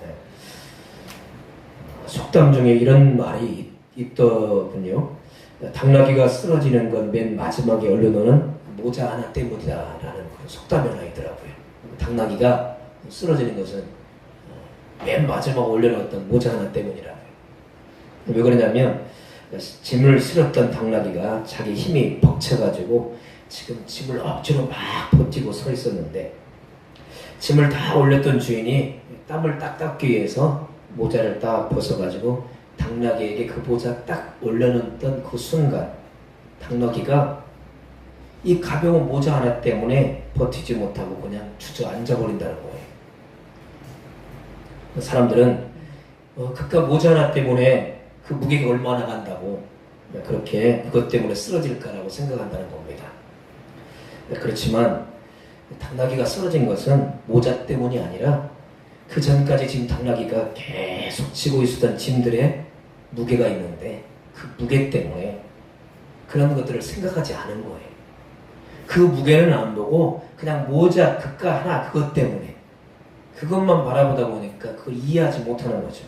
네. 속담 중에 이런 말이 있더군요. 당나귀가 쓰러지는 건 맨 마지막에 얼려놓는 모자 하나 때문이다라는 그런 속담이 하나 있더라고요. 당나귀가 쓰러지는 것은 맨 마지막에 올려놓았던 모자 하나 때문이라고요. 왜 그러냐면 짐을 실었던 당나귀가 자기 힘이 벅차가지고 지금 짐을 억지로 막 버티고 서 있었는데 짐을 다 올렸던 주인이 땀을 딱 닦기 위해서 모자를 딱 벗어가지고 당나귀에게 그 모자 딱 올려놓던 그 순간 당나귀가 이 가벼운 모자 하나 때문에 버티지 못하고 그냥 주저앉아 버린다는 거예요. 사람들은 그깟 모자 하나 때문에 그 무게가 얼마나 간다고 그렇게 그것 때문에 쓰러질까라고 생각한다는 겁니다. 그렇지만 당나귀가 쓰러진 것은 모자 때문이 아니라 그 전까지 지금 당나귀가 계속 지고 있었던 짐들의 무게가 있는데 그 무게 때문에 그런 것들을 생각하지 않은 거예요. 그 무게는 안 보고 그냥 모자 그깟 하나 그것 때문에 그것만 바라보다 보니까 그걸 이해하지 못하는 거죠.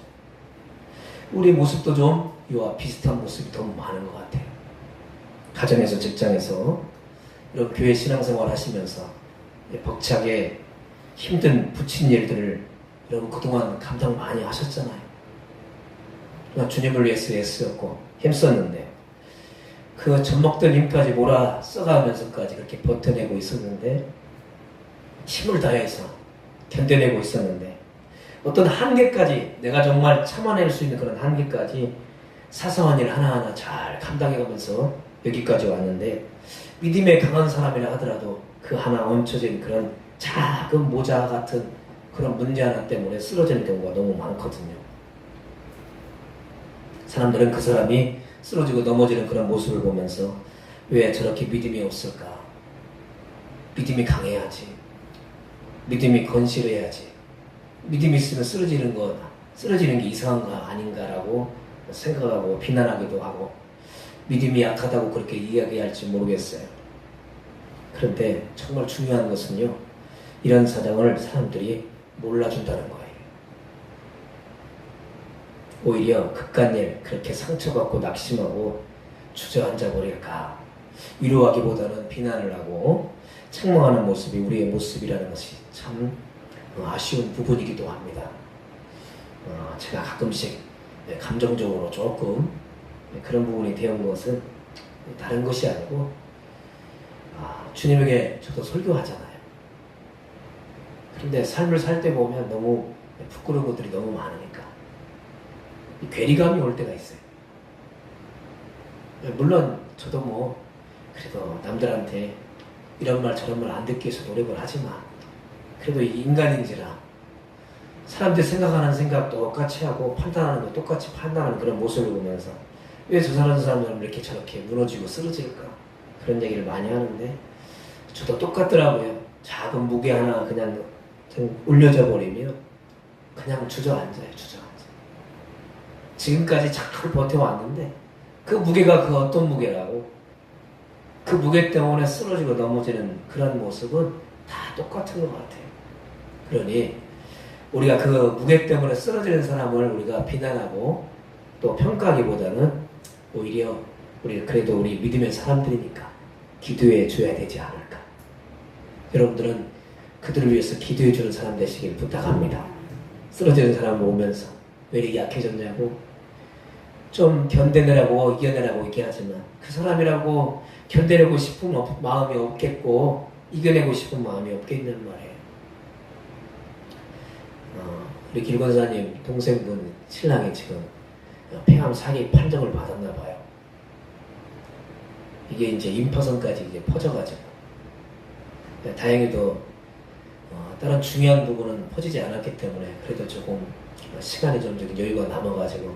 우리 모습도 좀 이와 비슷한 모습이 너무 많은 것 같아요. 가정에서 직장에서 이런 교회 신앙생활 하시면서 벅차게 힘든 부친 일들을 여러분 그동안 감당 많이 하셨잖아요. 주님을 위해서 애쓰였고 힘썼는데 그 젖먹던 힘까지 몰아 써가면서까지 그렇게 버텨내고 있었는데 힘을 다해서 견뎌내고 있었는데 어떤 한계까지 내가 정말 참아낼 수 있는 그런 한계까지 사소한 일 하나하나 잘 감당해가면서 여기까지 왔는데 믿음에 강한 사람이라 하더라도 그 하나 얹혀진 그런 작은 모자 같은 그런 문제 하나 때문에 쓰러지는 경우가 너무 많거든요. 사람들은 그 사람이 쓰러지고 넘어지는 그런 모습을 보면서 왜 저렇게 믿음이 없을까? 믿음이 강해야지. 믿음이 건실해야지. 믿음이 있으면 쓰러지는 게 이상한가 아닌가라고 생각하고 비난하기도 하고 믿음이 약하다고 그렇게 이야기할지 모르겠어요. 그런데 정말 중요한 것은요. 이런 사정을 사람들이 몰라준다는 거예요. 오히려 그깟 일 그렇게 상처받고 낙심하고 주저앉아 버릴까 위로하기보다는 비난을 하고 책망하는 모습이 우리의 모습이라는 것이 참 아쉬운 부분이기도 합니다. 제가 가끔씩 감정적으로 조금 그런 부분이 되는 것은 다른 것이 아니고 주님에게 저도 설교하잖아요. 그런데 삶을 살 때 보면 너무 부끄러운 것들이 너무 많으니까 괴리감이 올 때가 있어요. 물론 저도 그래도 남들한테 이런 말 저런 말 안 듣기 위해서 노력을 하지만 그래도 인간인지라 사람들이 생각하는 생각 똑같이 하고 판단하는 거 똑같이 판단하는 그런 모습을 보면서 왜 저 사람들은 이렇게 저렇게 무너지고 쓰러질까 그런 얘기를 많이 하는데 저도 똑같더라고요. 작은 무게 하나 그냥 올려져 버리면 그냥 주저앉아요. 지금까지 잘 버텨왔는데 그 무게가 그 어떤 무게라고 그 무게 때문에 쓰러지고 넘어지는 그런 모습은 다 똑같은 것 같아요. 그러니 우리가 그 무게 때문에 쓰러지는 사람을 우리가 비난하고 또 평가하기보다는 오히려 그래도 우리 믿음의 사람들이니까 기도해 줘야 되지 않을까. 여러분들은 그들을 위해서 기도해 주는 사람 되시길 부탁합니다. 쓰러지는 사람을 보면서 왜 이렇게 약해졌냐고 좀 견뎌내라고 이겨내라고 얘기하지만 그 사람이라고 견뎌내고 싶은 마음이 없겠고 이겨내고 싶은 마음이 없겠는 말이에요. 우리 길권사님 동생분 신랑이 지금 폐암 사기 판정을 받았나 봐요. 이게 이제 임파선까지 이제 퍼져가지고 다행히도 다른 중요한 부분은 퍼지지 않았기 때문에 그래도 조금 시간이 좀 여유가 남아가지고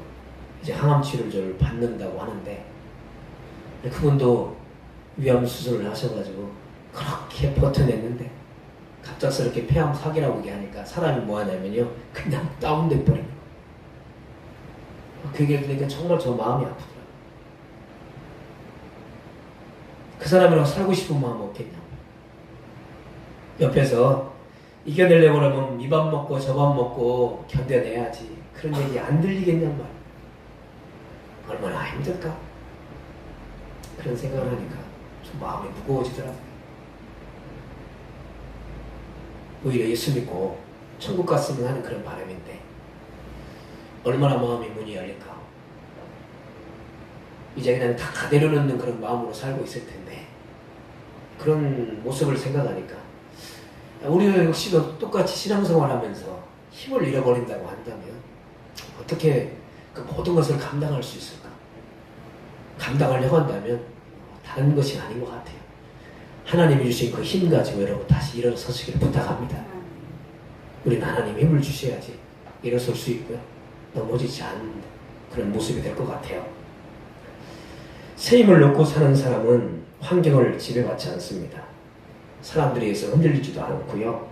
이제 항암 치료를 받는다고 하는데 그분도 위암 수술을 하셔가지고 그렇게 버텨냈는데 갑작스럽게 폐암 사기라고 얘기하니까 사람이 뭐 하냐면요 그냥 다운돼 버리는 거예요. 그 얘기를 들으니까 정말 저 마음이 아프더라고요. 그 사람이랑 살고 싶은 마음 없겠냐고. 옆에서 이겨내려고 그러면 이 밥 먹고 저 밥 먹고 견뎌내야지. 그런 얘기 안 들리겠냔 말이야. 얼마나 힘들까? 그런 생각을 하니까 좀 마음이 무거워지더라고요. 오히려 예수 믿고 천국 갔으면 하는 그런 바람인데 얼마나 마음이 문이 열릴까? 이제 그냥 다 내려놓는 그런 마음으로 살고 있을 텐데 그런 모습을 생각하니까 우리가 역시도 똑같이 신앙생활하면서 힘을 잃어버린다고 한다면 어떻게 그 모든 것을 감당할 수 있을까? 감당하려고 한다면 다른 것이 아닌 것 같아요. 하나님이 주신 그 힘 가지고 여러분 다시 일어서시길 부탁합니다. 우리는 하나님 힘을 주셔야지 일어설 수 있고요. 넘어지지 않는 그런 모습이 될 것 같아요. 새 힘을 얻고 사는 사람은 환경을 지배받지 않습니다. 사람들에 의해서 흔들리지도 않고요.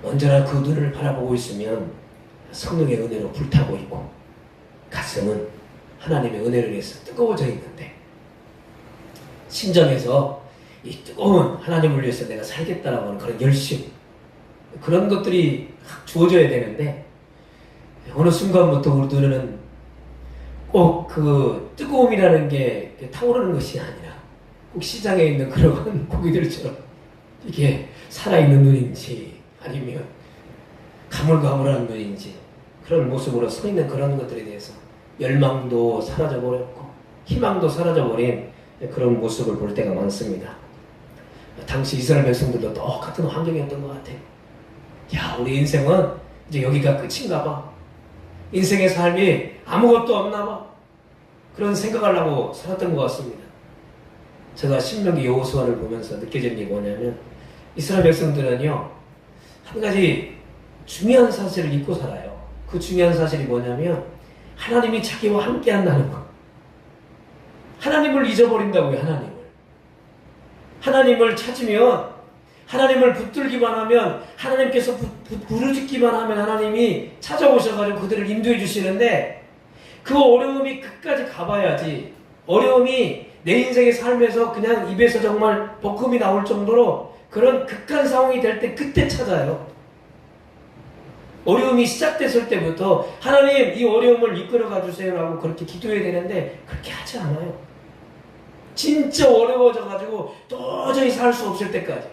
언제나 그 눈을 바라보고 있으면 성령의 은혜로 불타고 있고 가슴은 하나님의 은혜를 위해서 뜨거워져 있는데 심정에서 이 뜨거운 하나님을 위해서 내가 살겠다라고 하는 그런 열심 그런 것들이 주어져야 되는데 어느 순간부터 우리 눈에는 꼭 그 뜨거움이라는 게 타오르는 것이 아니라 꼭 시장에 있는 그런 고기들처럼 이게 살아있는 눈인지 아니면 가물가물한 눈인지 그런 모습으로 서 있는 그런 것들에 대해서 열망도 사라져버렸고 희망도 사라져버린 그런 모습을 볼 때가 많습니다. 당시 이스라엘 백성들도 똑같은 환경이었던 것 같아요. 야, 우리 인생은 이제 여기가 끝인가 봐. 인생의 삶이 아무것도 없나 봐. 그런 생각을 하고 살았던 것 같습니다. 제가 신명기 여호수아를 보면서 느껴지는 게 뭐냐면 이스라엘 백성들은요 한 가지 중요한 사실을 잊고 살아요. 그 중요한 사실이 뭐냐면 하나님이 자기와 함께 한다는 것. 하나님을 잊어버린다고요. 하나님을 찾으면 하나님을 붙들기만 하면 하나님께서 부르짖기만 하면 하나님이 찾아오셔가지고 그들을 인도해 주시는데 그 어려움이 끝까지 가봐야지 어려움이 내 인생의 삶에서 그냥 입에서 정말 버금이 나올 정도로 그런 극한 상황이 될 때 그때 찾아요. 어려움이 시작됐을 때부터 하나님 이 어려움을 이끌어가 주세요라고 그렇게 기도해야 되는데 그렇게 하지 않아요. 진짜 어려워져가지고 도저히 살 수 없을 때까지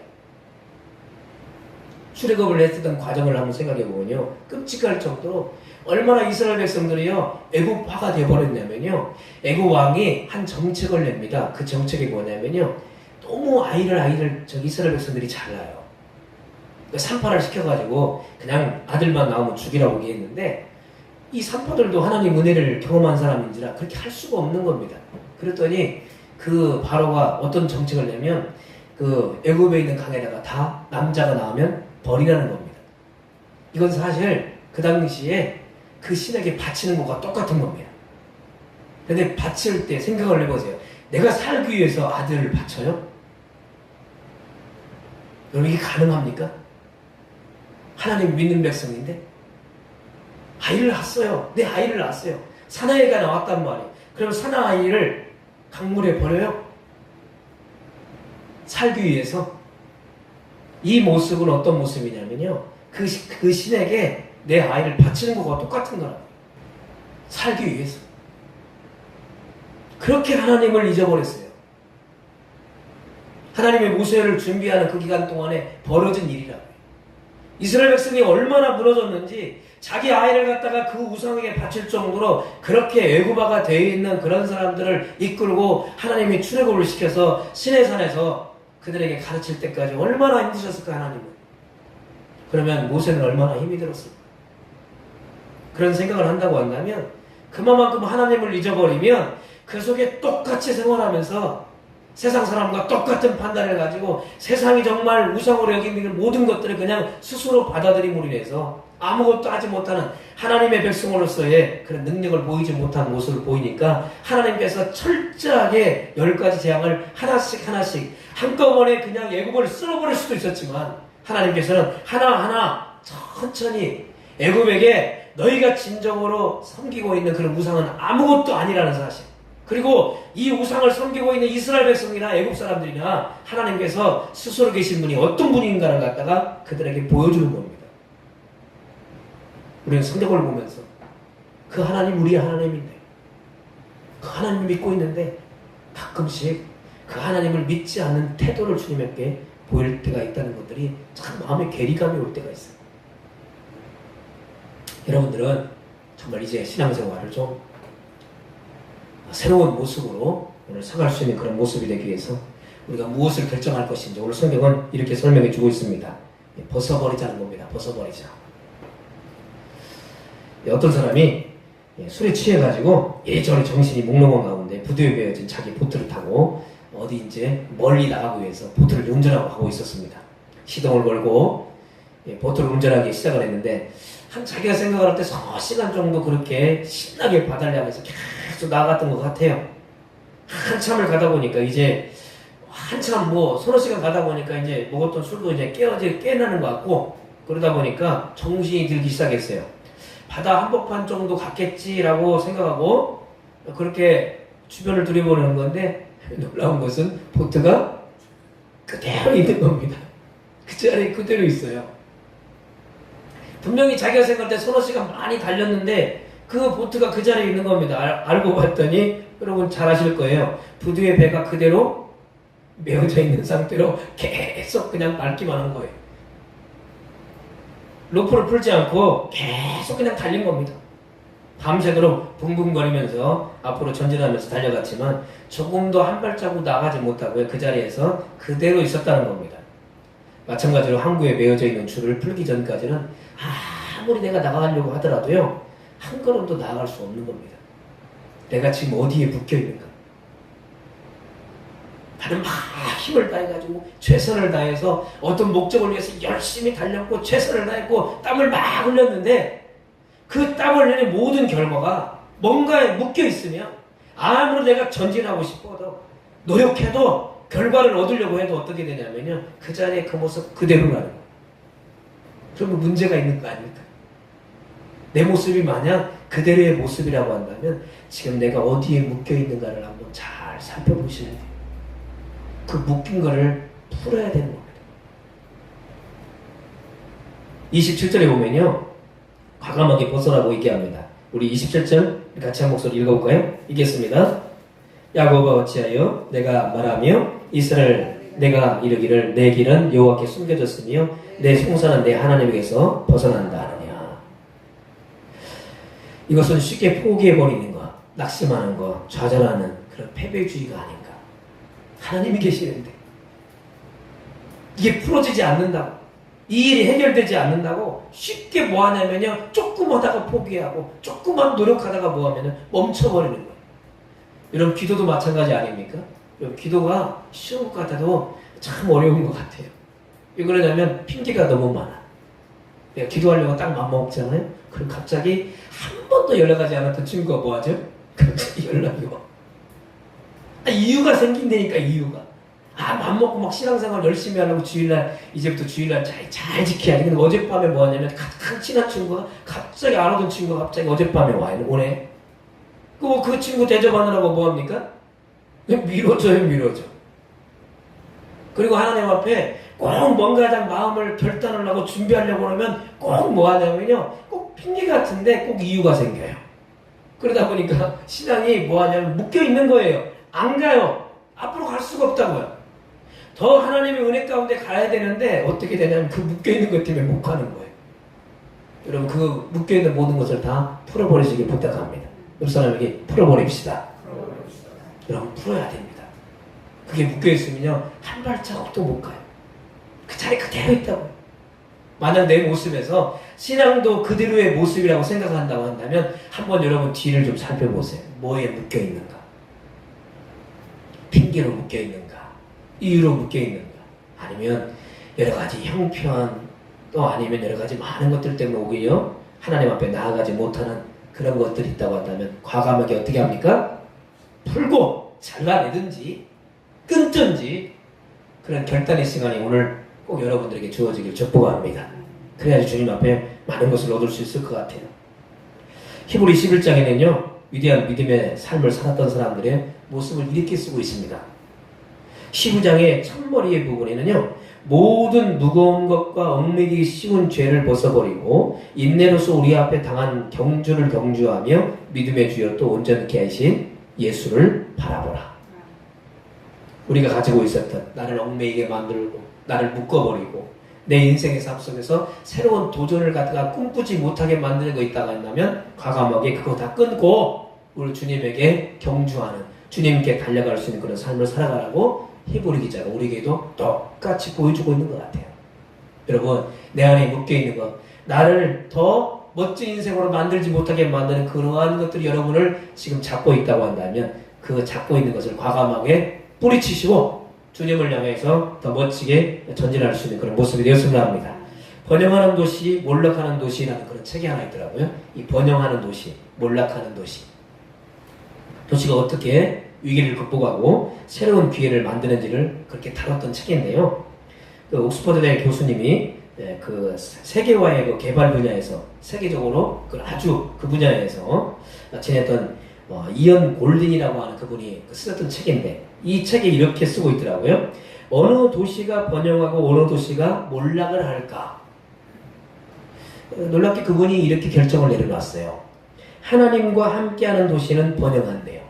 출애굽을 했던 과정을 한번 생각해보면요 끔찍할 정도로 얼마나 이스라엘 백성들이요 애국화가 되어버렸냐면요 애국 왕이 한 정책을 냅니다. 그 정책이 뭐냐면요 너무 아이를 이스라엘 백성들이 잘 낳아요. 그러니까 산파를 시켜가지고 그냥 아들만 나오면 죽이라고 얘기했는데 이 산파들도 하나님 은혜를 경험한 사람인지라 그렇게 할 수가 없는 겁니다. 그랬더니 그 바로가 어떤 정책을 내면 그 애굽에 있는 강에다가 다 남자가 나오면 버리라는 겁니다. 이건 사실 그 당시에 그 신에게 바치는 것과 똑같은 겁니다. 근데 바칠 때 생각을 해보세요. 내가 살기 위해서 아들을 바쳐요? 여러분 이게 가능합니까? 하나님 믿는 백성인데 아이를 낳았어요. 내 아이를 낳았어요. 사나이가 나왔단 말이에요. 그럼 사나이를 강물에 버려요? 살기 위해서? 이 모습은 어떤 모습이냐면요 그 신에게 내 아이를 바치는 것과 똑같은 거라고요. 살기 위해서. 그렇게 하나님을 잊어버렸어요. 하나님의 모세를 준비하는 그 기간 동안에 벌어진 일이라고요. 이스라엘 백성이 얼마나 무너졌는지 자기 아이를 갖다가 그 우상에게 바칠 정도로 그렇게 애굽화가 되어 있는 그런 사람들을 이끌고 하나님이 출애굽을 시켜서 시내산에서 그들에게 가르칠 때까지 얼마나 힘드셨을까 하나님은. 그러면 모세는 얼마나 힘이 들었을까. 그런 생각을 한다고 한다면 그만큼 하나님을 잊어버리면 그 속에 똑같이 생활하면서 세상 사람과 똑같은 판단을 가지고 세상이 정말 우상으로 여기는 모든 것들을 그냥 스스로 받아들임으로 인해서 아무것도 하지 못하는 하나님의 백성으로서의 그런 능력을 보이지 못한 모습을 보이니까 하나님께서 철저하게 10가지 재앙을 하나씩 한꺼번에 그냥 애굽을 쓸어버릴 수도 있었지만 하나님께서는 하나하나 천천히 애굽에게 너희가 진정으로 섬기고 있는 그런 우상은 아무것도 아니라는 사실, 그리고 이 우상을 섬기고 있는 이스라엘 백성이나 애국 사람들이나 하나님께서 스스로 계신 분이 어떤 분인가를 갖다가 그들에게 보여주는 겁니다. 우리는 성경을 보면서 그 하나님 우리 하나님인데 그 하나님을 믿고 있는데 가끔씩 그 하나님을 믿지 않는 태도를 주님에게 보일 때가 있다는 것들이 참 마음에 괴리감이 올 때가 있어요. 여러분들은 정말 이제 신앙생활을 좀 새로운 모습으로 오늘 서갈 수 있는 그런 모습이 되기 위해서 우리가 무엇을 결정할 것인지 오늘 성경은 이렇게 설명해 주고 있습니다. 벗어버리자는 겁니다. 벗어버리자. 어떤 사람이 술에 취해가지고 이리저리 정신이 몽롱한 가운데 부두에 베어진 자기 보트를 타고 어디 이제 멀리 나가기 위해서 보트를 운전하고 가고 있었습니다. 시동을 걸고 보트를 운전하기 시작을 했는데 한 자기가 생각할 때 4시간 정도 그렇게 신나게 바다를 향해서 계속 나갔던 것 같아요. 한참을 가다 보니까 이제 한참 서너 시간 가다 보니까 이제 먹었던 술도 이제 깨어나는 것 같고 그러다 보니까 정신이 들기 시작했어요. 바다 한복판 정도 갔겠지라고 생각하고 그렇게 주변을 들여보는 건데 놀라운 것은 보트가 그대로 있는 겁니다. 그 자리에 그대로 있어요. 분명히 자기가 생각할 때 서너 시간 많이 달렸는데 그 보트가 그 자리에 있는 겁니다. 알고 봤더니 여러분 잘 아실 거예요. 부두의 배가 그대로 메어져 있는 상태로 계속 그냥 밟기만 한 거예요. 로프를 풀지 않고 계속 그냥 달린 겁니다. 밤새도록 붕붕거리면서 앞으로 전진하면서 달려갔지만 조금도 한 발자국 나가지 못하고 그 자리에서 그대로 있었다는 겁니다. 마찬가지로 항구에 메어져 있는 줄을 풀기 전까지는 아무리 내가 나가려고 하더라도요 한 걸음도 나아갈 수 없는 겁니다. 내가 지금 어디에 묶여 있는가? 나는 막 힘을 다해가지고 최선을 다해서 어떤 목적을 위해서 열심히 달렸고 최선을 다했고 땀을 막 흘렸는데 그 땀을 흘리는 모든 결과가 뭔가에 묶여 있으면 아무리 내가 전진하고 싶어도 노력해도 결과를 얻으려고 해도 어떻게 되냐면요 그 자리에 그 모습 그대로라는 거예요. 그러면 문제가 있는 거 아닐까? 내 모습이 만약 그대로의 모습이라고 한다면 지금 내가 어디에 묶여 있는가를 한번 잘 살펴보셔야 돼요. 그 묶인 거를 풀어야 되는 겁니다. 27절에 보면요 과감하게 벗어나고 얘기합니다. 우리 27절 같이 한 목소리 읽어볼까요? 읽겠습니다. 야곱아 어찌하여 내가 말하며 이스라엘 내가 이르기를 내 길은 여호와께 숨겨졌으며 내 송사는 내 하나님에게서 벗어난다 하느냐. 이것은 쉽게 포기해버리는 것, 낙심하는 것, 좌절하는 그런 패배주의가 아닌가. 하나님이 계시는데 이게 풀어지지 않는다고, 이 일이 해결되지 않는다고 쉽게 뭐 하냐면요 조금 하다가 포기하고 조금만 노력하다가 뭐 하면은 멈춰버리는 거예요. 여러분 기도도 마찬가지 아닙니까? 여러분 기도가 쉬운 것 같아도 참 어려운 것 같아요. 왜 그러냐면 핑계가 너무 많아. 내가 기도하려고 딱 맘먹잖아요. 그럼 갑자기 한 번도 연락하지 않았던 친구가 뭐 하죠? 갑자기 연락이 와. 이유가 생긴다니까. 이유가 맘먹고 막 신앙생활 열심히 하려고 주일날 이제부터 주일날 잘 지켜야지. 근데 어젯밤에 뭐 하냐면 가장 친한 친구가 갑자기 안 오던 친구가 갑자기 어젯밤에 오네. 그 친구 대접하느라고 뭐 합니까? 미뤄져. 그리고 하나님 앞에 꼭 뭔가 마음을 결단을 하고 준비하려고 하면 꼭 뭐 하냐면요 꼭 핑계 같은데 꼭 이유가 생겨요. 그러다 보니까 신앙이 뭐 하냐면 묶여 있는 거예요. 안 가요. 앞으로 갈 수가 없다고요. 더 하나님의 은혜 가운데 가야 되는데 어떻게 되냐면 그 묶여있는 것 때문에 못 가는 거예요. 여러분 그 묶여있는 모든 것을 다 풀어버리시길 부탁합니다. 옆 사람에게 풀어버립시다. 여러분 풀어야 됩니다. 그게 묶여있으면요 한 발자국도 못 가요. 그 자리 그대로 있다고요. 만약 내 모습에서 신앙도 그대로의 모습이라고 생각한다고 한다면 한번 여러분 뒤를 좀 살펴보세요. 뭐에 묶여있는가? 핑계로 묶여있는가? 이유로 묶여있는가? 아니면 여러가지 형편 또 아니면 여러가지 많은 것들 때문에 오히려 하나님 앞에 나아가지 못하는 그런 것들이 있다고 한다면 과감하게 어떻게 합니까? 풀고 잘라내든지 끊든지 그런 결단의 시간이 오늘 꼭 여러분들에게 주어지길 축복합니다. 그래야지 주님 앞에 많은 것을 얻을 수 있을 것 같아요. 히브리 11장에는요 위대한 믿음의 삶을 살았던 사람들의 모습을 이렇게 쓰고 있습니다. 12장의 첫머리의 부분에는요, 모든 무거운 것과 얽매이기 쉬운 죄를 벗어버리고 인내로서 우리 앞에 당한 경주를 경주하며 믿음의 주여 또 온전케 하신 예수를 바라보라. 우리가 가지고 있었던 나를 얽매이게 만들고 나를 묶어버리고 내 인생의 삶 속에서 새로운 도전을 갖다가 꿈꾸지 못하게 만드는 거 있다가 있다면 과감하게 그거 다 끊고 우리 주님에게 경주하는, 주님께 달려갈 수 있는 그런 삶을 살아가라고 히브리 기자가 우리에게도 똑같이 보여주고 있는 것 같아요. 여러분, 내 안에 묶여있는 것, 나를 더 멋진 인생으로 만들지 못하게 만드는 그러한 것들이 여러분을 지금 잡고 있다고 한다면 그 잡고 있는 것을 과감하게 뿌리치시고 주님을 향해서 더 멋지게 전진할 수 있는 그런 모습이 되었으면 합니다. 번영하는 도시, 몰락하는 도시라는 그런 책이 하나 있더라고요. 이 번영하는 도시, 몰락하는 도시. 도시가 어떻게 위기를 극복하고 새로운 기회를 만드는지를 그렇게 다뤘던 책인데요. 그 옥스퍼드대 교수님이 그 세계화의 그 개발 분야에서 세계적으로 아주 그 분야에서 지냈던 이언 골든이라고 하는 그분이 쓰셨던 책인데 이 책에 이렇게 쓰고 있더라고요. 어느 도시가 번영하고 어느 도시가 몰락을 할까? 놀랍게 그분이 이렇게 결정을 내려놨어요. 하나님과 함께하는 도시는 번영한대요.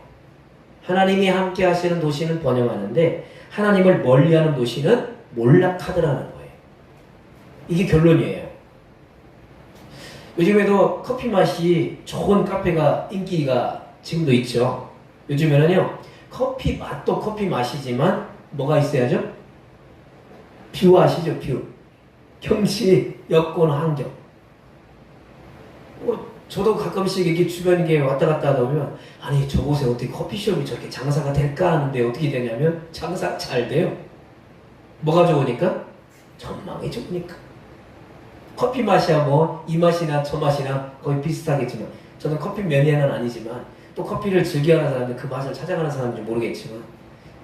하나님이 함께 하시는 도시는 번영하는데 하나님을 멀리하는 도시는 몰락하더라는 거예요. 이게 결론이에요. 요즘에도 커피 맛이 좋은 카페가 인기가 지금도 있죠. 요즘에는요, 커피 맛도 커피 맛이지만 뭐가 있어야죠? 뷰 아시죠? 뷰. 경치, 여건, 환경. 저도 가끔씩 이렇게 주변에 왔다 갔다 하다 보면 아니 저곳에 어떻게 커피숍이 저렇게 장사가 될까 하는데 어떻게 되냐면 장사가 잘 돼요. 뭐가 좋으니까? 전망이 좋으니까. 커피 맛이야 뭐 이 맛이나 저 맛이나 거의 비슷하겠지만 저는 커피 매니아는 아니지만 또 커피를 즐겨하는 사람들 그 맛을 찾아가는 사람인지 모르겠지만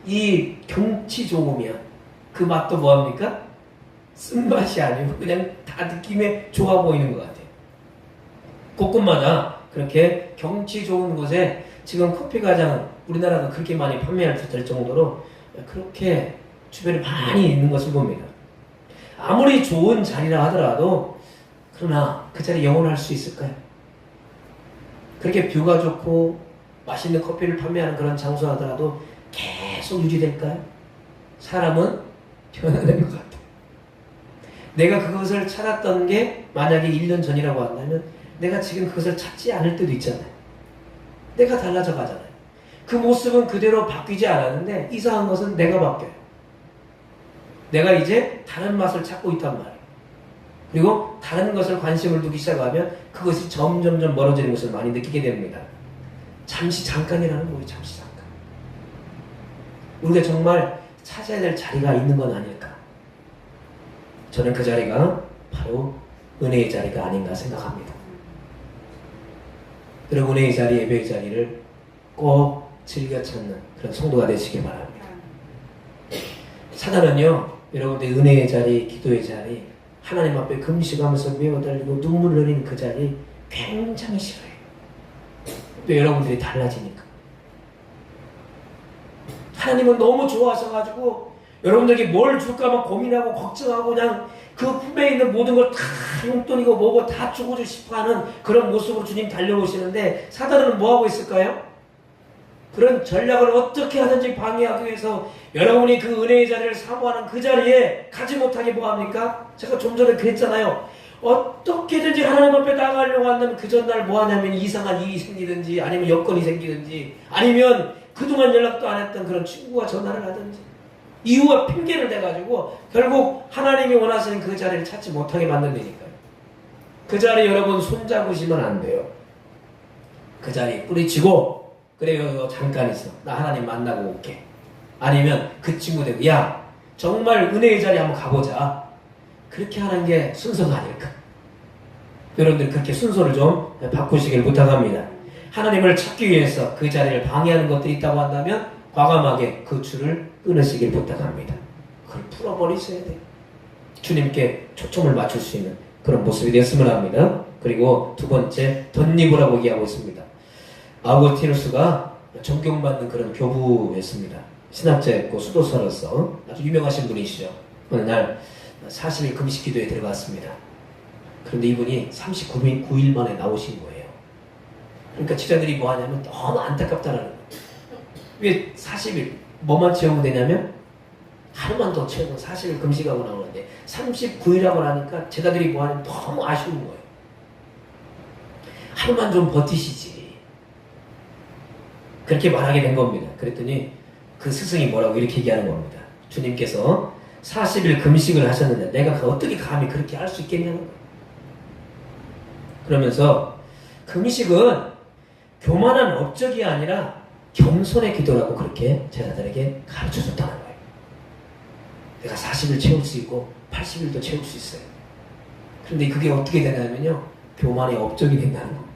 이 경치 좋으면 그 맛도 뭐합니까? 쓴맛이 아니고 그냥 다 느낌에 좋아 보이는 것 같아요. 곳곳마다 그렇게 경치 좋은 곳에 지금 커피 가장 우리나라가 그렇게 많이 판매할 수 될 정도로 그렇게 주변에 많이 있는 것을 봅니다. 아무리 좋은 자리라 하더라도 그러나 그 자리 영원할 수 있을까요? 그렇게 뷰가 좋고 맛있는 커피를 판매하는 그런 장소 하더라도 계속 유지될까요? 사람은 변화되는 것 같아요. 내가 그것을 찾았던 게 만약에 1년 전이라고 한다면 내가 지금 그것을 찾지 않을 때도 있잖아요. 내가 달라져 가잖아요. 그 모습은 그대로 바뀌지 않았는데 이상한 것은 내가 바뀌어요. 내가 이제 다른 맛을 찾고 있단 말이에요. 그리고 다른 것을 관심을 두기 시작하면 그것이 점점점 멀어지는 것을 많이 느끼게 됩니다. 잠시 잠깐이라는 거예요. 잠시 잠깐. 우리가 정말 찾아야 될 자리가 있는 건 아닐까? 저는 그 자리가 바로 은혜의 자리가 아닌가 생각합니다. 여러분 은혜의 자리, 예배의 자리를 꼭 즐겨 찾는 그런 성도가 되시길 바랍니다. 사단은요, 여러분들 은혜의 자리, 기도의 자리, 하나님 앞에 금식하면서 메어달리고 눈물 흘리는 그 자리 굉장히 싫어해요. 또 여러분들이 달라지니까. 하나님은 너무 좋아하셔가지고 여러분들에게 뭘 줄까 막 고민하고 걱정하고 그냥 그 품에 있는 모든 걸 다 용돈이고 뭐고 다 주고 싶어하는 그런 모습으로 주님 달려오시는데 사단은 뭐하고 있을까요? 그런 전략을 어떻게 하든지 방해하기 위해서 여러분이 그 은혜의 자리를 사모하는 그 자리에 가지 못하게 뭐합니까? 제가 좀 전에 그랬잖아요. 어떻게든지 하나님 앞에 나가려고 한다면 그 전날 뭐하냐면 이상한 일이 생기든지 아니면 여건이 생기든지 아니면 그동안 연락도 안 했던 그런 친구가 전화를 하든지 이유와 핑계를 대가지고 결국 하나님이 원하시는 그 자리를 찾지 못하게 만든다니까요. 그 자리 여러분 손잡으시면 안 돼요. 그 자리 뿌리치고 그래요 잠깐 있어. 나 하나님 만나고 올게. 아니면 그 친구 되고 야 정말 은혜의 자리 한번 가보자. 그렇게 하는 게 순서가 아닐까. 여러분들 그렇게 순서를 좀 바꾸시길 부탁합니다. 하나님을 찾기 위해서 그 자리를 방해하는 것들이 있다고 한다면 과감하게 그 줄을 끊으시길 부탁합니다. 그걸 풀어버리셔야 돼요. 주님께 초점을 맞출 수 있는 그런 모습이 되었으면 합니다. 그리고 두 번째 덧입으라고 얘기하고 있습니다. 아우구스티누스가 존경받는 그런 교부였습니다. 신학자였고 수도사로서 아주 유명하신 분이시죠. 어느 날 40일 금식 기도에 들어갔습니다. 그런데 이분이 39일 만에 나오신 거예요. 그러니까 지자들이 뭐 하냐면 너무 안타깝다는 거예요. 왜 40일 뭐만 채우면 되냐면 하루만 더 채우면 40일 금식하고 나오는데 39일하고 나니까 제자들이 뭐 하냐면 너무 아쉬운 거예요. 하루만 좀 버티시지. 그렇게 말하게 된 겁니다. 그랬더니 그 스승이 뭐라고 이렇게 얘기하는 겁니다. 주님께서 40일 금식을 하셨는데 내가 어떻게 감히 그렇게 할 수 있겠냐는 거예요. 그러면서 금식은 교만한 업적이 아니라 겸손의 기도라고 그렇게 제자들에게 가르쳐줬다는 거예요. 내가 40일 채울 수 있고 80일도 채울 수 있어요. 그런데 그게 어떻게 되냐면요, 교만의 업적이 된다는 겁니다.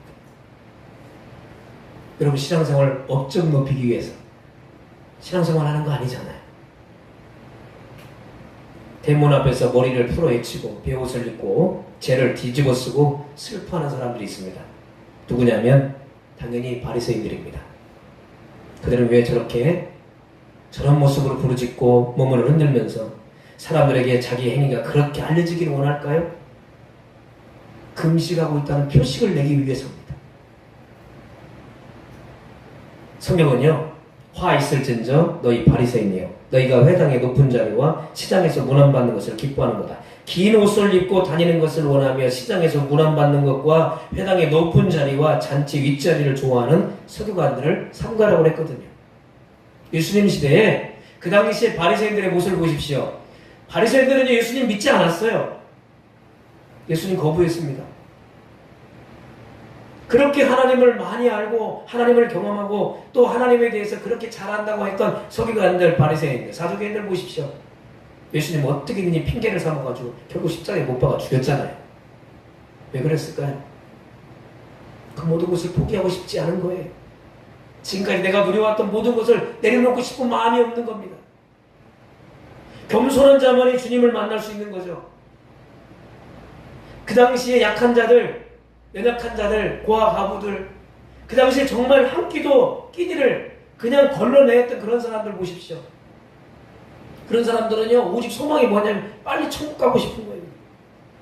여러분, 신앙생활 업적 높이기 위해서 신앙생활 하는 거 아니잖아요. 대문 앞에서 머리를 풀어헤치고 베옷을 입고 죄를 뒤집어 쓰고 슬퍼하는 사람들이 있습니다. 누구냐면 당연히 바리새인들입니다. 그들은 왜 저런 모습으로 부르짖고 몸을 흔들면서 사람들에게 자기 행위가 그렇게 알려지기를 원할까요? 금식하고 있다는 표식을 내기 위해서입니다. 성경은요, 화 있을진저 너희 바리새인이여 너희가 회당의 높은 자리와 시장에서 문안받는 것을 기뻐하는 거다. 긴 옷을 입고 다니는 것을 원하며 시장에서 문안받는 것과 회당의 높은 자리와 잔치 윗자리를 좋아하는 서기관들을 삼가라고 했거든요. 예수님 시대에 그 당시에 바리새인들의 모습을 보십시오. 바리새인들은 예수님 믿지 않았어요. 예수님 거부했습니다. 그렇게 하나님을 많이 알고 하나님을 경험하고 또 하나님에 대해서 그렇게 잘한다고 했던 서기관들, 바리새인들, 사두개인들 보십시오. 예수님 어떻게든지 핑계를 삼아가지고 결국 십자가에 못 박아 죽였잖아요. 왜 그랬을까요? 그 모든 것을 포기하고 싶지 않은 거예요. 지금까지 내가 누려왔던 모든 것을 내려놓고 싶은 마음이 없는 겁니다. 겸손한 자만이 주님을 만날 수 있는 거죠. 그 당시에 약한 자들, 연약한 자들, 고아 가부들, 그 당시에 정말 한 끼도 끼니를 그냥 걸러내었던 그런 사람들 보십시오. 그런 사람들은요, 오직 소망이 뭐냐면 빨리 천국 가고 싶은 거예요.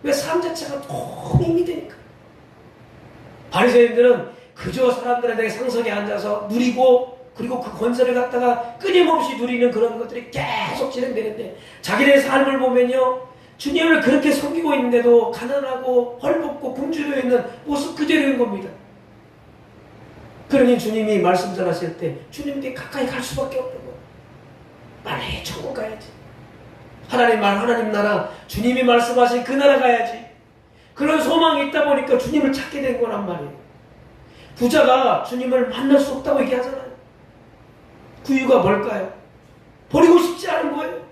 왜? 삶 자체가 너무 힘이 되니까. 바리새인들은 그저 사람들에 대해 상석에 앉아서 누리고, 그리고 그 권세를 갖다가 끊임없이 누리는 그런 것들이 계속 진행되는데, 자기네 삶을 보면요, 주님을 그렇게 섬기고 있는데도 가난하고 헐벗고 굶주려 있는 모습 그대로인 겁니다. 그러니 주님이 말씀 전하실 때 주님께 가까이 갈 수밖에 없는 거예요. 빨리 천국 가야지. 하나님 말, 하나님 나라, 주님이 말씀하신 그 나라 가야지. 그런 소망이 있다 보니까 주님을 찾게 된 거란 말이에요. 부자가 주님을 만날 수 없다고 얘기하잖아요. 그 이유가 뭘까요? 버리고 싶지 않은 거예요.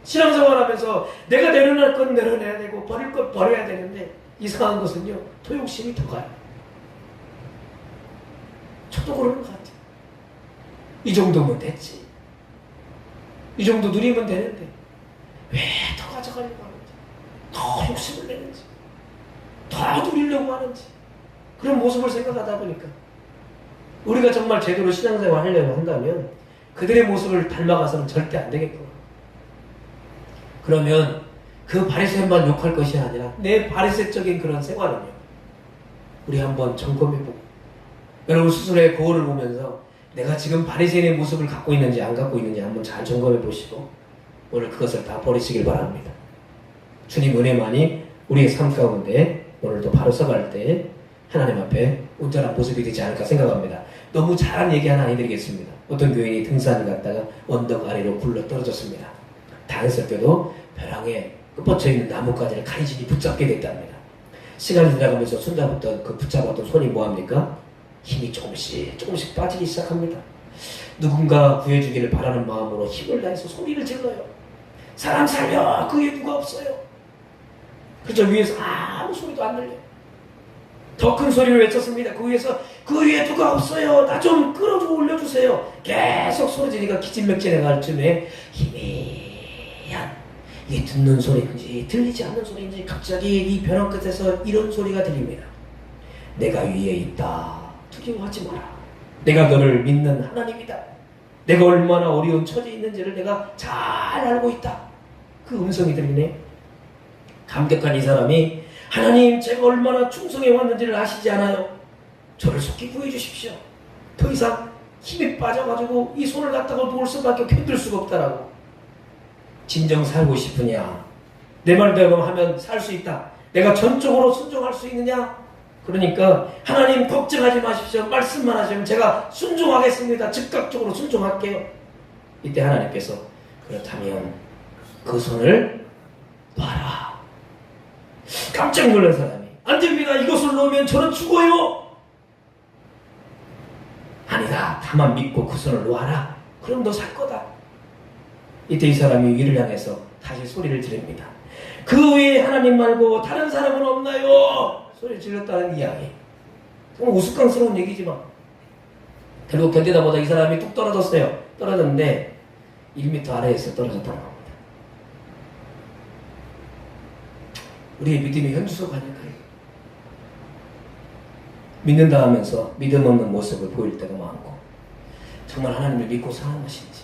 신앙생활 하면서 내가 내려놓을 건 내려놔야 되고 버릴 건 버려야 되는데, 이상한 것은요, 토욕심이 더 가요. 저도 그러는 것 같아요. 이 정도면 됐지. 이 정도 누리면 되는데 왜 더 가져가려고 하는지, 더 욕심을 내는지, 더 누리려고 하는지, 그런 모습을 생각하다 보니까 우리가 정말 제대로 신앙생활 하려고 한다면 그들의 모습을 닮아가서는 절대 안 되겠구나. 그러면 그 바리새인만 욕할 것이 아니라 내 바리새적인 그런 생활은요, 우리 한번 점검해보고, 여러분 스스로의 거울을 보면서 내가 지금 바리새인의 모습을 갖고 있는지 안 갖고 있는지 한번 잘 점검해보시고 오늘 그것을 다 버리시길 바랍니다. 주님 은혜만이 우리의 삶 가운데 오늘도 바로 서갈 때 하나님 앞에 온전한 모습이 되지 않을까 생각합니다. 너무 잘한 얘기 하나 해드리겠습니다. 어떤 교인이 등산을 갔다가 언덕 아래로 굴러 떨어졌습니다. 다행스럽게도 벼랑에 끝뻗쳐있는 나뭇가지를 간신히 붙잡게 됐답니다. 시간이 지나가면서 손잡았던 그 붙잡았던 손이 뭐합니까? 힘이 조금씩 빠지기 시작합니다. 누군가 구해주기를 바라는 마음으로 힘을 다해서 소리를 질러요. 사람 살려! 그 위에 누가 없어요. 그저 위에서 아무 소리도 안 들려요. 더 큰 소리를 외쳤습니다. 그 위에서 그 위에 누가 없어요. 나 좀 끌어줘 올려주세요. 계속 소리 지니까 기진맥진해 갈 쯤에 희미한, 이게 듣는 소리인지 들리지 않는 소리인지 갑자기 이 벼랑 끝에서 이런 소리가 들립니다. 내가 위에 있다. 두려워하지 마라. 내가 너를 믿는 하나님이다. 내가 얼마나 어려운 처지에 있는지를 내가 잘 알고 있다. 그 음성이 들리네. 감격한 이 사람이 하나님 제가 얼마나 충성해 왔는지를 아시지 않아요? 저를 속히 구해 주십시오. 더 이상 힘이 빠져가지고 이 손을 갖다가 놓을 수밖에 견딜 수가 없다라고. 진정 살고 싶으냐? 내 말대로 하면 살 수 있다. 내가 전적으로 순종할 수 있느냐? 그러니까 하나님 걱정하지 마십시오. 말씀만 하시면 제가 순종하겠습니다. 즉각적으로 순종할게요. 이때 하나님께서 그렇다면 그 손을 놔라. 깜짝 놀란 사람이 안 됩니다. 이것을 놓으면 저는 죽어요. 아니다. 다만 믿고 그 손을 놓아라. 그럼 너 살 거다. 이때 이 사람이 위를 향해서 다시 소리를 지릅니다. 그 외에 하나님 말고 다른 사람은 없나요? 소리를 질렀다는 이야기. 정말 우스꽝스러운 얘기지만 결국 견디다 보다 이 사람이 뚝 떨어졌어요. 떨어졌는데 1m 아래에서 떨어졌다는 겁니다. 우리의 믿음의 현주소가 아닐까요? 믿는다 하면서 믿음 없는 모습을 보일 때가 많고 정말 하나님을 믿고 사는 것인지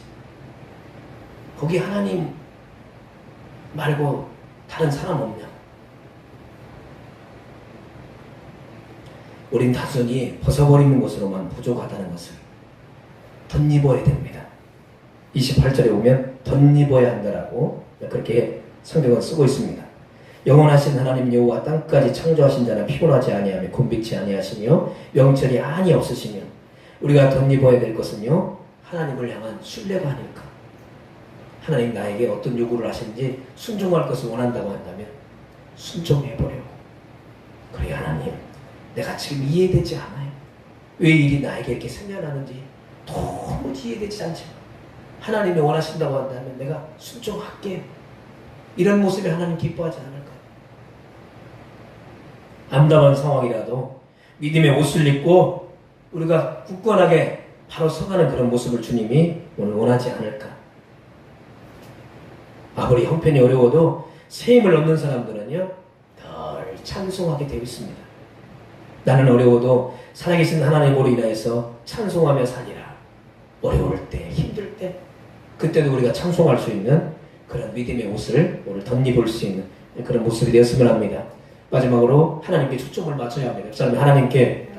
거기 하나님 말고 다른 사람 없냐? 우린 단순히 벗어버리는 것으로만 부족하다는 것을 덧입어야 됩니다. 28절에 보면 덧입어야 한다라고 그렇게 성경은 쓰고 있습니다. 영원하신 하나님 여호와 땅까지 창조하신 자는 피곤하지 아니하며 곤비치 아니하시며 명철이 한이 없으시며 우리가 덧입어야 될 것은요 하나님을 향한 신뢰가 아닐까. 하나님 나에게 어떤 요구를 하시는지 순종할 것을 원한다고 한다면 순종해보려고. 그래 하나님 내가 지금 이해되지 않아요. 왜 일이 나에게 이렇게 생겨나는지 도무지 이해되지 않지만 하나님이 원하신다고 한다면 내가 순종할게요. 이런 모습에 하나님 기뻐하지 않을까요? 암담한 상황이라도 믿음의 옷을 입고 우리가 굳건하게 바로 서가는 그런 모습을 주님이 오늘 원하지 않을까? 아무리 형편이 어려워도 새 힘을 얻는 사람들은요 늘 찬송하게 되어 있습니다. 나는 어려워도 살아계신 하나님으로 인하여서 찬송하며 살리라. 어려울 때 힘들 때 그때도 우리가 찬송할 수 있는 그런 믿음의 옷을 오늘 덧입을 수 있는 그런 모습이 되었으면 합니다. 마지막으로 하나님께 초점을 맞춰야 합니다. 그 사람이 하나님께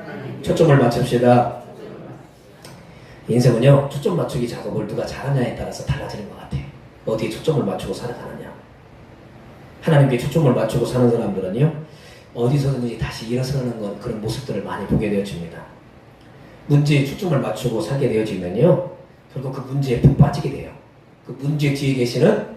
초점을 맞춥시다. 인생은요 초점 맞추기 작업을 누가 잘하냐에 따라서 달라지는 것 같아요. 어디에 초점을 맞추고 살아가느냐. 하나님께 초점을 맞추고 사는 사람들은요 어디서든지 다시 일어서는 그런 모습들을 많이 보게 되어집니다. 문제에 초점을 맞추고 살게 되어지면요 결국 그 문제에 푹 빠지게 돼요. 그 문제 뒤에 계시는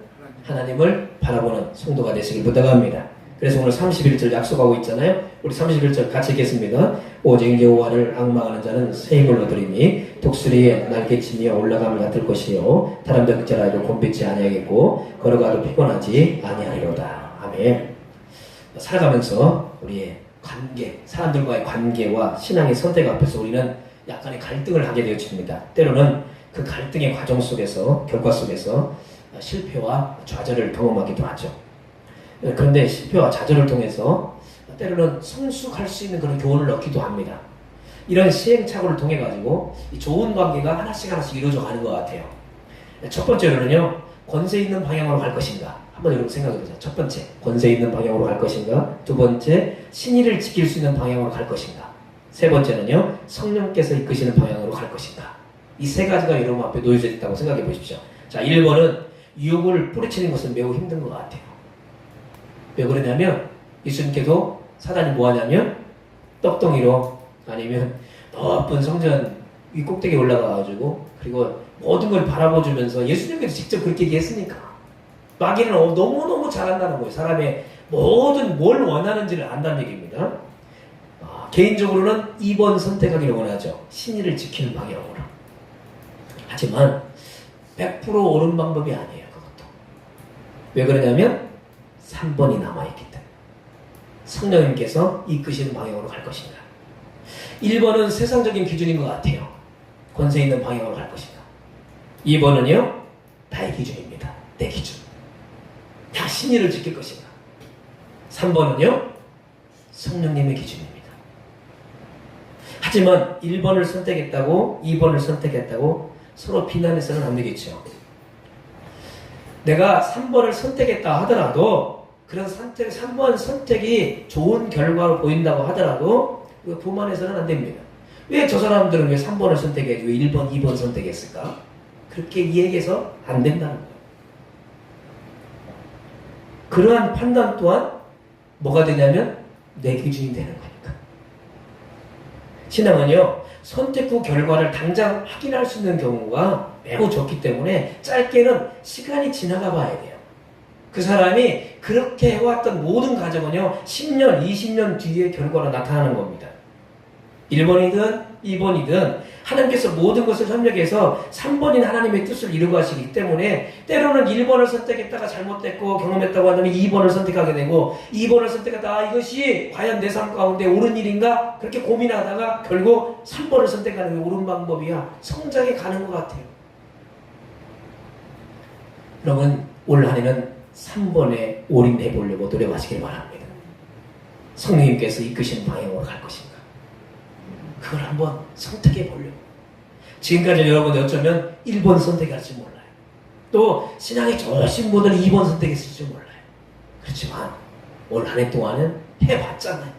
하나님을 바라보는 성도가 되시길 부탁합니다. 그래서 오늘 31절 약속하고 있잖아요. 우리 31절 같이 읽겠습니다. 오직 여호와를 앙망하는 자는 새 힘을 얻으리니 독수리의 날개치며 올라감을 같을 것이요 다른 벽자라도 곤빛지 아니하겠고 걸어가도 피곤하지 아니하리로다. 아멘. 살아가면서 우리의 관계, 사람들과의 관계와 신앙의 선택 앞에서 우리는 약간의 갈등을 하게 되어집니다. 때로는 그 갈등의 과정 속에서, 결과 속에서 실패와 좌절을 경험하기도 하죠. 그런데 실패와 좌절을 통해서 때로는 성숙할 수 있는 그런 교훈을 얻기도 합니다. 이런 시행착오를 통해 가지고 좋은 관계가 하나씩 이루어져 가는 것 같아요. 첫 번째로는요, 권세 있는 방향으로 갈 것인가? 한번 여러분 생각해 보세요. 첫 번째, 권세 있는 방향으로 갈 것인가? 두 번째, 신의를 지킬 수 있는 방향으로 갈 것인가? 세 번째는요, 성령께서 이끄시는 방향으로 갈 것인가? 이 세 가지가 여러분 앞에 놓여져 있다고 생각해 보십시오. 자, 1번은 유혹을 뿌리치는 것은 매우 힘든 것 같아요. 왜 그러냐면 예수님께서 사단이 뭐 하냐면 떡덩이로 아니면 높은 성전 위 꼭대기에 올라가가지고 그리고 모든 걸 바라보주면서 예수님께서 직접 그렇게 얘기했으니까 마귀는 너무너무 잘한다는 거예요. 사람의 모든 뭘 원하는지를 안다는 얘기입니다. 개인적으로는 2번 선택하기를 원하죠. 신의를 지키는 방향으로. 하지만 100% 옳은 방법이 아니에요. 그것도. 왜 그러냐면 3번이 남아있기 때문에 성령님께서 이끄시는 방향으로 갈 것인가. 1번은 세상적인 기준인 것 같아요. 권세 있는 방향으로 갈 것인가. 2번은요 나의 기준입니다. 내 기준. 다 신의를 지킬 것인가. 3번은요 성령님의 기준입니다. 하지만 1번을 선택했다고 2번을 선택했다고 서로 비난해서는 안 되겠죠. 내가 3번을 선택했다 하더라도 그런 3번 선택이 좋은 결과로 보인다고 하더라도 교만해서는 안 됩니다. 왜 저 사람들은 왜 3번을 선택했지 왜 1번, 2번 선택했을까? 그렇게 이야기해서 안 된다는 거예요. 그러한 판단 또한 뭐가 되냐면 내 기준이 되는 거니까. 신앙은요, 선택 후 결과를 당장 확인할 수 있는 경우가 매우 적기 때문에 짧게는 시간이 지나가 봐야 돼요. 그 사람이 그렇게 해왔던 모든 과정은요, 10년, 20년 뒤에 결과로 나타나는 겁니다. 1번이든 2번이든 하나님께서 모든 것을 협력해서 3번인 하나님의 뜻을 이루고 하시기 때문에 때로는 1번을 선택했다가 잘못됐고 경험했다고 하더니 2번을 선택하게 되고 2번을 선택하다가 이것이 과연 내 삶 가운데 옳은 일인가? 그렇게 고민하다가 결국 3번을 선택하는 게 옳은 방법이야. 성장해 가는 것 같아요. 여러분 올 한 해는 3번에 올인해 보려고 노력하시길 바랍니다. 성령님께서 이끄시는 방향으로 갈 것인가? 그걸 한번 선택해 보려고. 지금까지 여러분이 어쩌면 1번 선택할지 몰라요. 또 신앙이 좋으신 분들은 2번 선택했을지 몰라요. 그렇지만 올 한 해 동안은 해봤잖아요.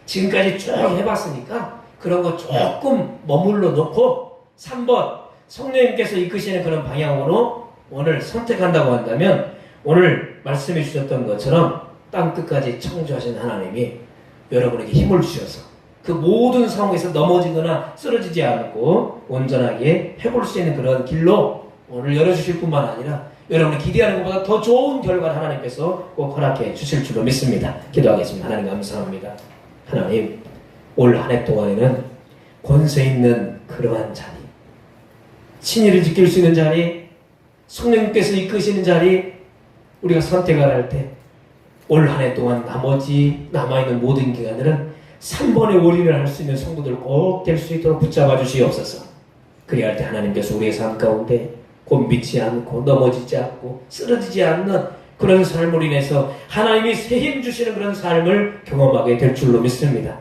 지금까지 쭉 해봤으니까 그런 거 조금 머물러 놓고 3번 성령님께서 이끄시는 그런 방향으로 오늘 선택한다고 한다면 오늘 말씀해 주셨던 것처럼 땅끝까지 창조하신 하나님이 여러분에게 힘을 주셔서 그 모든 상황에서 넘어지거나 쓰러지지 않고 온전하게 해볼 수 있는 그런 길로 오늘 열어주실 뿐만 아니라 여러분이 기대하는 것보다 더 좋은 결과를 하나님께서 꼭 허락해 주실 줄로 믿습니다. 기도하겠습니다. 하나님 감사합니다. 하나님 올 한 해 동안에는 권세 있는 그러한 자리, 친일을 지킬 수 있는 자리, 성령님께서 이끄시는 자리 우리가 선택을 할 때 올 한 해 동안 나머지 남아있는 모든 기간들은 3번의 올인을 할 수 있는 성도들 꼭 될 수 있도록 붙잡아 주시옵소서. 그리할 때 하나님께서 우리의 삶 가운데 곤비지 않고 넘어지지 않고 쓰러지지 않는 그런 삶으로 인해서 하나님이 새 힘 주시는 그런 삶을 경험하게 될 줄로 믿습니다.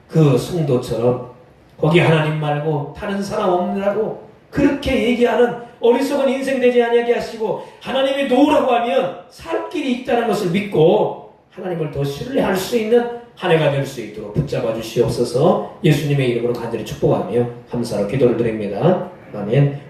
그 성도처럼 거기 하나님 말고 다른 사람 없느라고 그렇게 얘기하는 어리석은 인생 되지 아니하게 하시고 하나님이 놓으라고 하면 살 길이 있다는 것을 믿고 하나님을 더 신뢰할 수 있는 한 해가 될 수 있도록 붙잡아 주시옵소서. 예수님의 이름으로 간절히 축복하며 감사로 기도를 드립니다. 아멘.